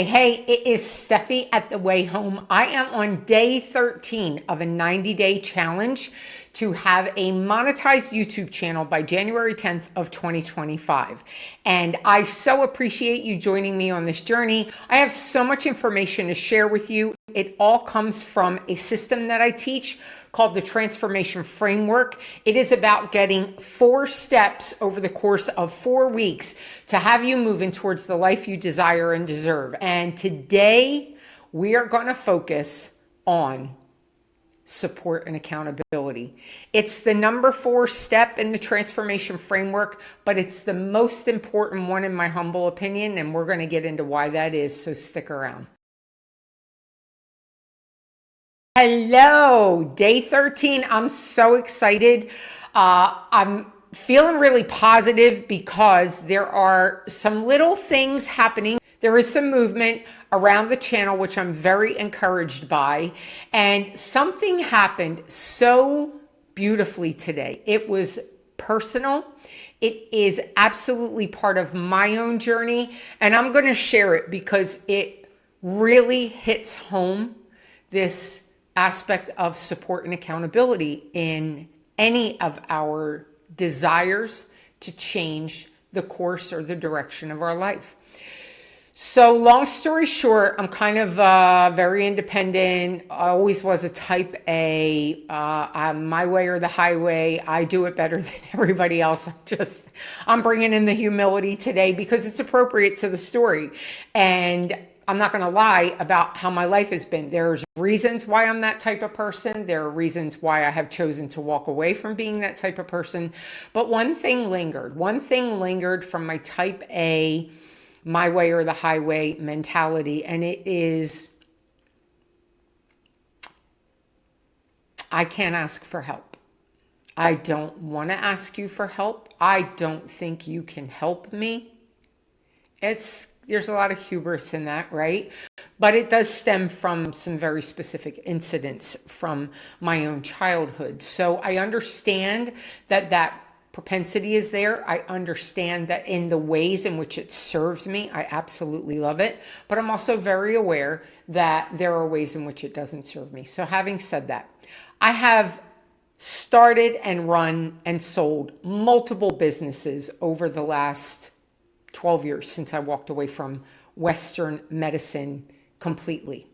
Hey, it is Steffi at The Way Home. I am on day 13 of a 90-day challenge to have a monetized YouTube channel by January 10th of 2025. And I so appreciate you joining me on this journey. I have so much information to share with you. It all comes from a system that I teach called the Transformation Framework. It is about getting 4 steps over the course of 4 weeks to have you moving towards the life you desire and deserve. And today we are going to focus on support and accountability. It's the number 4 step in the Transformation Framework, but it's the most important one in my humble opinion, and we're going to get into why that is, so stick around. Hello, day 13. I'm so excited. I'm feeling really positive because there are some little things happening. There is some movement around the channel, which I'm very encouraged by. And something happened so beautifully today. It was personal. It is absolutely part of my own journey. And I'm going to share it because it really hits home this aspect of support and accountability in any of our desires to change the course or the direction of our life. So long story short, I'm kind of very independent. I always was a type A. I'm my way or the highway. I do it better than everybody else. I'm bringing in the humility today because it's appropriate to the story. And I'm not going to lie about how my life has been. There's reasons why I'm that type of person. There are reasons why I have chosen to walk away from being that type of person. But one thing lingered. One thing lingered from my type A, my way or the highway mentality. And it is, I can't ask for help. I don't want to ask you for help. I don't think you can help me. There's a lot of hubris in that, right? But it does stem from some very specific incidents from my own childhood. So I understand that propensity is there. I understand that in the ways in which it serves me, I absolutely love it. But I'm also very aware that there are ways in which it doesn't serve me. So having said that, I have started and run and sold multiple businesses over the last 12 years since I walked away from Western medicine completely.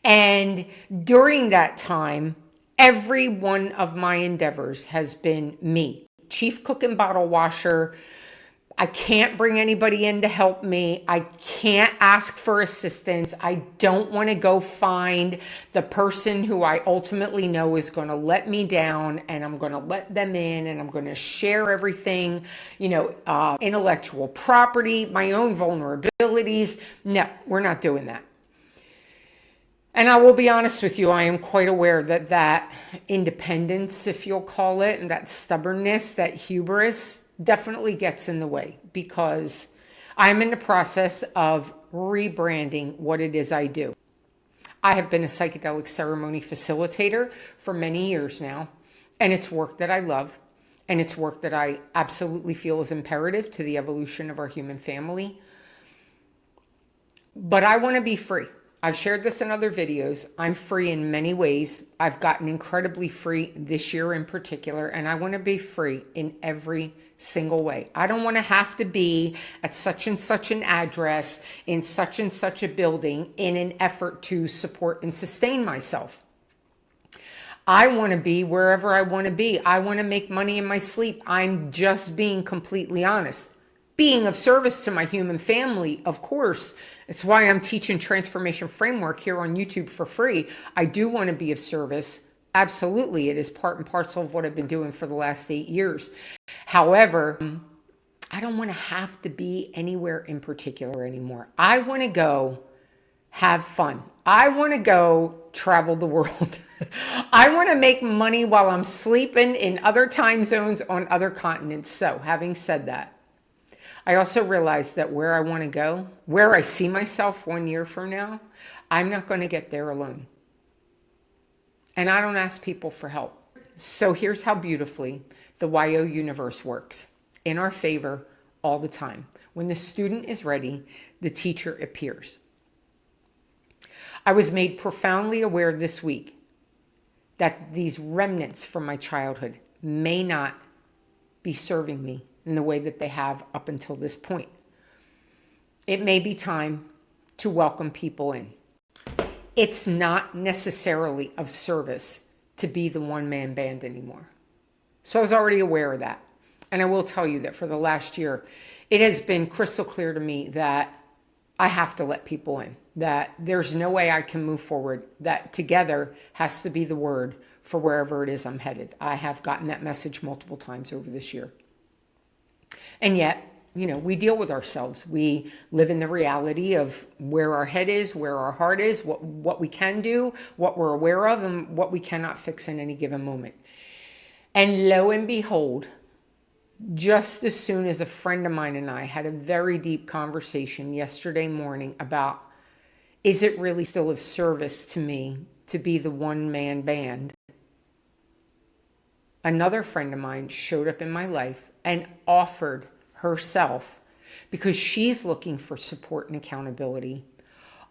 And during that time, every one of my endeavors has been me. Chief cook and bottle washer. I can't bring anybody in to help me. I can't ask for assistance. I don't want to go find the person who I ultimately know is going to let me down, and I'm going to let them in, and I'm going to share everything, intellectual property, my own vulnerabilities. No, we're not doing that. And I will be honest with you, I am quite aware that independence, if you'll call it, and that stubbornness, that hubris definitely gets in the way, because I'm in the process of rebranding what it is I do. I have been a psychedelic ceremony facilitator for many years now, and it's work that I love, and it's work that I absolutely feel is imperative to the evolution of our human family. But I want to be free. I've shared this in other videos. I'm free in many ways. I've gotten incredibly free this year in particular, and I want to be free in every single way. I don't want to have to be at such and such an address in such and such a building in an effort to support and sustain myself. I want to be wherever I want to be. I want to make money in my sleep. I'm just being completely honest. Being of service to my human family, of course. It's why I'm teaching Transformation Framework here on YouTube for free. I do want to be of service. Absolutely. It is part and parcel of what I've been doing for the last 8 years. However, I don't want to have to be anywhere in particular anymore. I want to go have fun. I want to go travel the world. I want to make money while I'm sleeping in other time zones on other continents. So having said that, I also realize that where I want to go, where I see myself 1 year from now, I'm not going to get there alone. And I don't ask people for help. So here's how beautifully the YO universe works in our favor all the time. When the student is ready, the teacher appears. I was made profoundly aware this week that these remnants from my childhood may not be serving me in the way that they have up until this point. It may be time to welcome people in. It's not necessarily of service to be the one-man band anymore. So I was already aware of that. And I will tell you that for the last year, it has been crystal clear to me that I have to let people in, that there's no way I can move forward, that together has to be the word for wherever it is I'm headed. I have gotten that message multiple times over this year. And yet, we deal with ourselves. We live in the reality of where our head is, where our heart is, what we can do, what we're aware of, and what we cannot fix in any given moment. And lo and behold, just as soon as a friend of mine and I had a very deep conversation yesterday morning about, is it really still of service to me to be the one-man band? Another friend of mine showed up in my life and offered herself, because she's looking for support and accountability,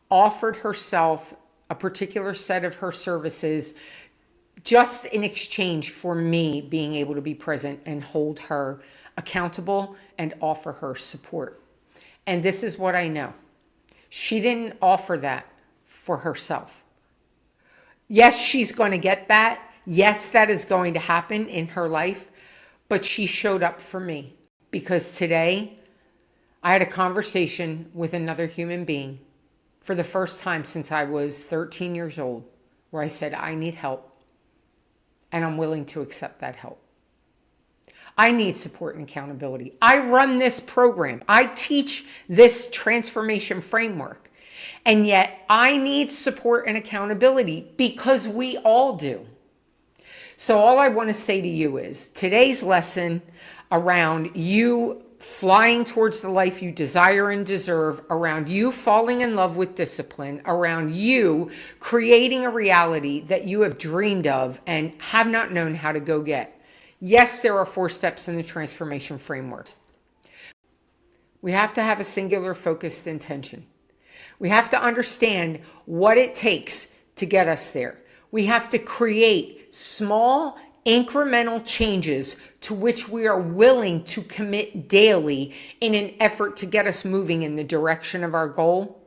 offered herself a particular set of her services just in exchange for me being able to be present and hold her accountable and offer her support. And this is what I know. She didn't offer that for herself. Yes, she's going to get that. Yes, that is going to happen in her life. But she showed up for me because today I had a conversation with another human being for the first time since I was 13 years old, where I said, I need help. And I'm willing to accept that help. I need support and accountability. I run this program. I teach this transformation framework. And yet I need support and accountability because we all do. So all I want to say to you is today's lesson around you flying towards the life you desire and deserve, around you falling in love with discipline, around you creating a reality that you have dreamed of and have not known how to go get. Yes, there are 4 steps in the transformation framework. We have to have a singular focused intention. We have to understand what it takes to get us there. We have to create small incremental changes to which we are willing to commit daily in an effort to get us moving in the direction of our goal.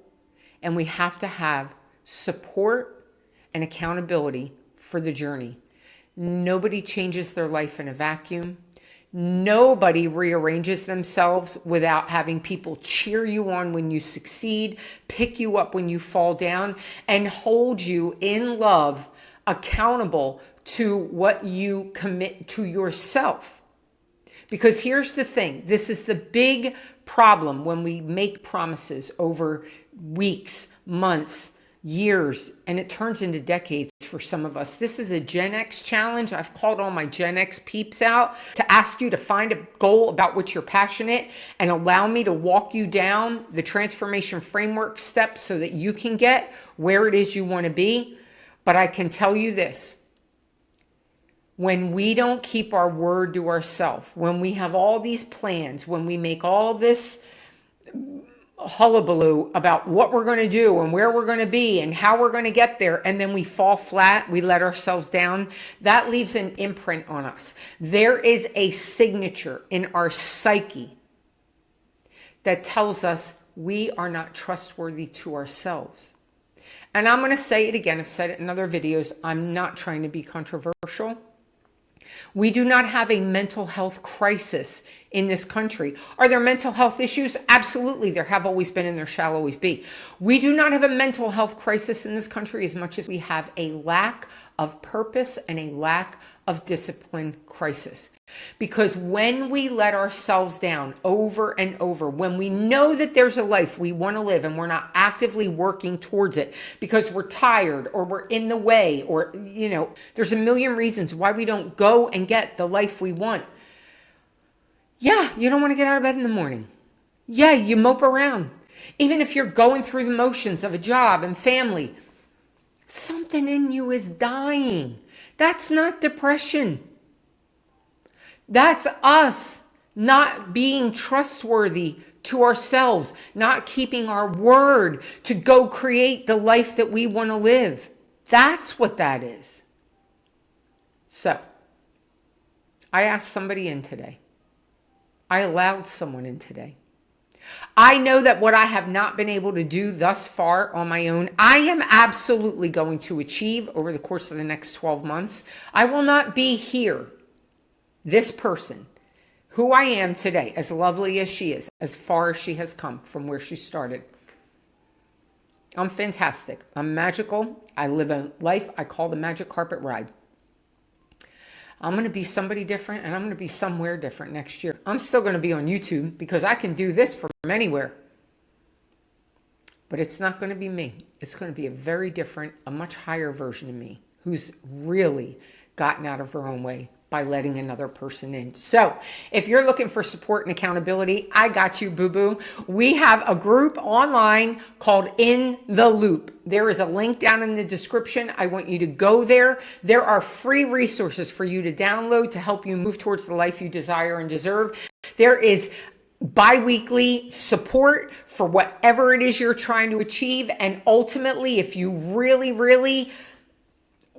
And we have to have support and accountability for the journey. Nobody changes their life in a vacuum. Nobody rearranges themselves without having people cheer you on when you succeed, pick you up when you fall down, and hold you in love, accountable to what you commit to yourself. Because here's the thing, this is the big problem when we make promises over weeks, months, years, and it turns into decades for some of us. This is a Gen X challenge. I've called all my Gen X peeps out to ask you to find a goal about which you're passionate and allow me to walk you down the transformation framework steps so that you can get where it is you want to be. But I can tell you this. When we don't keep our word to ourselves, when we have all these plans, when we make all this hullabaloo about what we're going to do and where we're going to be and how we're going to get there, and then we fall flat, we let ourselves down, that leaves an imprint on us. There is a signature in our psyche that tells us we are not trustworthy to ourselves. And I'm going to say it again. I've said it in other videos. I'm not trying to be controversial. We do not have a mental health crisis in this country. Are there mental health issues? Absolutely. There have always been and there shall always be. We do not have a mental health crisis in this country as much as we have a lack of purpose and a lack of discipline crisis. Because when we let ourselves down over and over, when we know that there's a life we want to live and we're not actively working towards it because we're tired or we're in the way or, there's a million reasons why we don't go and get the life we want. Yeah, you don't want to get out of bed in the morning. Yeah, you mope around. Even if you're going through the motions of a job and family, something in you is dying. That's not depression. That's us not being trustworthy to ourselves, not keeping our word to go create the life that we want to live. That's what that is. So, I asked somebody in today. I allowed someone in today. I know that what I have not been able to do thus far on my own, I am absolutely going to achieve over the course of the next 12 months. I will not be here, this person, who I am today, as lovely as she is, as far as she has come from where she started. I'm fantastic. I'm magical. I live a life I call the magic carpet ride. I'm going to be somebody different, and I'm going to be somewhere different next year. I'm still going to be on YouTube because I can do this from anywhere. But it's not going to be me. It's going to be a very different, a much higher version of me who's really gotten out of her own way by letting another person in. So if you're looking for support and accountability, I got you, boo-boo. We have a group online called In the Loop. There is a link down in the description. I want you to go there. There are free resources for you to download to help you move towards the life you desire and deserve. There is bi-weekly support for whatever it is you're trying to achieve. And ultimately, if you really, really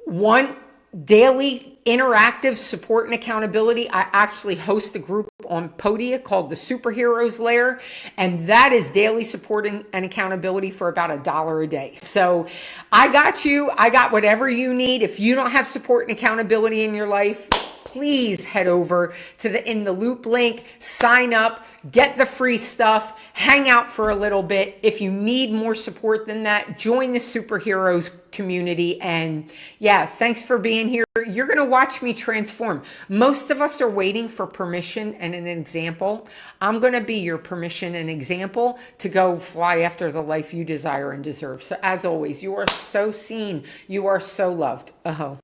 want daily interactive support and accountability, I actually host a group on Podia called the Superheroes Lair, and that is daily supporting and accountability for about $1 a day. So I got you. I got whatever you need. If you don't have support and accountability in your life, please head over to the In the Loop link, sign up, get the free stuff, hang out for a little bit. If you need more support than that, join the Superheroes community. And yeah, thanks for being here. You're going to watch me transform. Most of us are waiting for permission and an example. I'm going to be your permission and example to go fly after the life you desire and deserve. So as always, you are so seen. You are so loved. Aho.